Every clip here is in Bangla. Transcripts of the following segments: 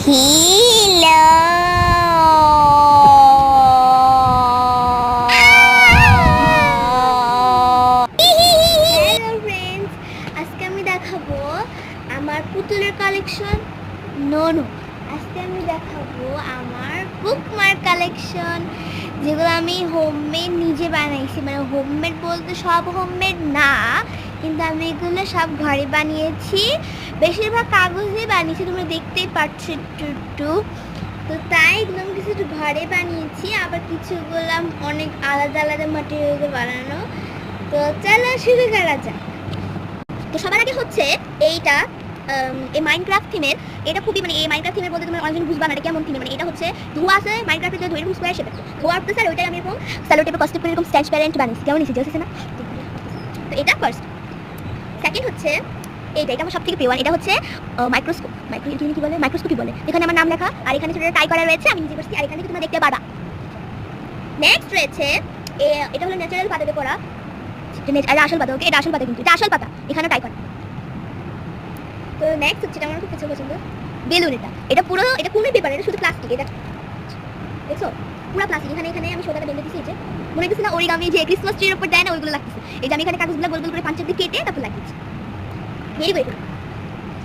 হ্যালো ফ্রেন্ডস, আজকে আমি দেখাবো আমার পুতুলের কালেকশন। নো, আজকে আমি দেখাবো আমার বুকমার্ক কালেকশন, যেগুলো আমি হোমমেড নিজে বানাইছি। মানে হোমমেড বলতে সব হোমমেড না, কিন্তু আমি এগুলো সব ঘরে বানিয়েছি। বেশিরভাগ কাগজে বানিয়েছি, তোমরা দেখতেই পাচ্ছ একটু। তো তাই এগুলো আমি কিছু একটু ঘরে বানিয়েছি, আবার কিছুগুলো অনেক আলাদা আলাদা ম্যাটেরিয়ালে বানানো। তো চলো শুরু করা যাক। তো সবার আগে হচ্ছে এইটা, এই মাইনক্রাফট থিমের। এটা খুবই মানে এই মাইনক্রাফট থিমের বলতে তোমরা অনেকজন বুঝবা না এটা কেমন থিমের। মানে এটা হচ্ছে ধোয়া আছে মাইনক্রাফটে, যে ধোয়া স্কোয়ার শেপে ধোয়া উঠতেছে, আর ওইটাই আমি এরকম স্যালো টেপে কষ্ট করে এরকম ট্রান্সপারেন্ট বানিয়েছি। কেমন নিয়েছি জেলছে না? তো এটা ফার্স্ট। সেকেন্ড হচ্ছে এটা আমার সবথেকে প্রিয়। এটা হচ্ছে কি বলে, মাইক্রোস্কোপি বলে। এখানে আমার নাম লেখা, আর এখানে ছোট টাই করা রয়েছে, আমি নিজে করছি, আর এখানে তোমরা দেখতে পারবা। নেক্সট রয়েছে এটা হলো ন্যাচারাল পাতাতে করা, এটা আসল পাতা। ওকে, এটা আসল পাতা, কিন্তু এটা আসল পাতা, এখানে টাই করা। তো নেক্সট হচ্ছে, এটা আমার খুব পছন্দ, বেলুন। এটা পুরো, এটা কোনো পেপার, এটা শুধু প্লাস্টিক। এটা দেখছো, পুরো প্লাস্টিক। এখানে আমি সোদাটা বেঁধে দিয়েছি। এই যে মনে হচ্ছে না অরিগামি যে ক্রিসমাস ট্রির উপর দেয় না, ওইগুলো লাগতেছে। এই যে আমি এখানে কাগজগুলো গোল গোল করে পাঁচের দিকে কেটে তারপর লাগিয়েছি। Very good.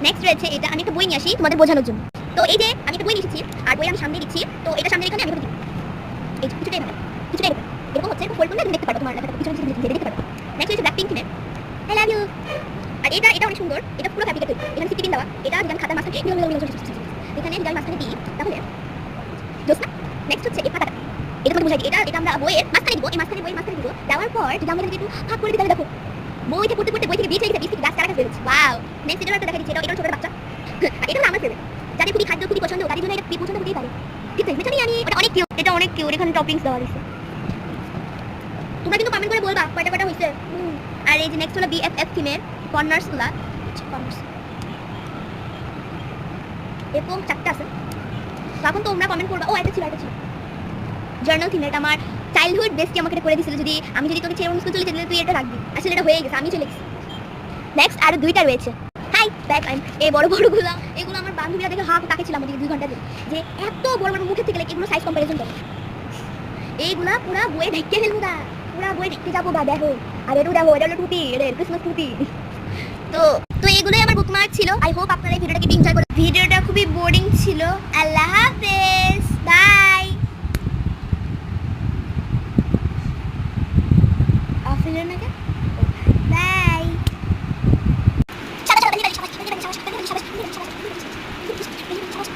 নেক্সট রয়েছে এটা, আমি একটা বই নিয়ে আসি তোমাদের বোঝানোর জন্য। তো এই যে আমি একটা বই নিয়েছি, আর বই আমি সামনে দিচ্ছি। তো এটা সামনে এখানে আমি দিই, এই কিছুটাই এরকম হচ্ছে, ফোল্ড করলে তুমি দেখতে পারো তোমার লেখাটা পিছনে দেখতে পারো। নেক্সট হচ্ছে ব্ল্যাক পিঙ্ক থিমের আই লাভ ইউ। আর এটা অনেক সুন্দর, এটা পুরো ফ্যাব্রিকের তৈরি। এখানে সিটিপিন দেওয়া। এটা যদি আমি খাতার মাঝখানে এখানে যদি আমি মাঝখানে দিই তাহলে দোস্ত। নেক্সট হচ্ছে এই খাতাটা, এটা তোমাকে বুঝাই দিই। এটা আমরা বইয়ের মাঝখানে দিব, এই মাঝখানে দিব। দেওয়ার পর যদি আমরা একটু ভাগ করে দিই তাহলে দেখো বইটা পড়তে বই থেকে বীজ হয়ে গেছে, গাছ চারা গাছ বেরোচ্ছে। ওয়াও। নেক্সট এটা একটা দেখা দিচ্ছি, এটা ছোট বাচ্চা। আর এটা হলো আমার ফেভারিট, যাদের খুবই খাদ্য খুবই পছন্দ, তাদের জন্য এটা খুবই পছন্দ হতেই পারে। ঠিক আছে, বুঝছো আমি এটা অনেক কিউট, এটা অনেক কিউট। এখানে টপিংস দেওয়া আছে, তোমরা কিন্তু কমেন্ট করে বলবা কয়টা হইছে। আর এই যে নেক্সট হলো বিএফএফ থিমের কর্নার্সগুলা, কর্নার্স এরকম চারটা আছে। তখন তোমরা কমেন্ট করবা। ও এটা ছিল জার্নাল থিমের। এটা আমার চাইল্ডহুড বেস্টি আমাকে এটা করে দিয়েছিল, আমি যদি তোকে ছেড়ে স্কুল চলে যেতে তুই এটা রাখবি। আসলে এটা হয়ে গেছে, আমি চলে গেছি। নেক্সট আরো দুইটা রয়েছে। হাই ব্যাক আইম। এই বড়গুলো, এগুলো আমার বান্ধবীরা দেখে তাকে ছিলাম ওদিকে 2 ঘন্টা ধরে, যে এত বড় মুখের থেকে এগুলো সাইজ কম্পারিজন করে। এইগুলা পুরা বইয়ে ঢেকে ফেলবো, পুরা বইয়ে ঢেকে যাবো বা দেখো। আর এটা দেখো, এটা হলো টুপি, এটা ক্রিসমাস টুপি। তো এগুলোই আমার বুকমার্ক ছিল। আই হোপ আপনারা এই ভিডিওটাকে এনজয় করে। ভিডিওটা খুবই বোরিং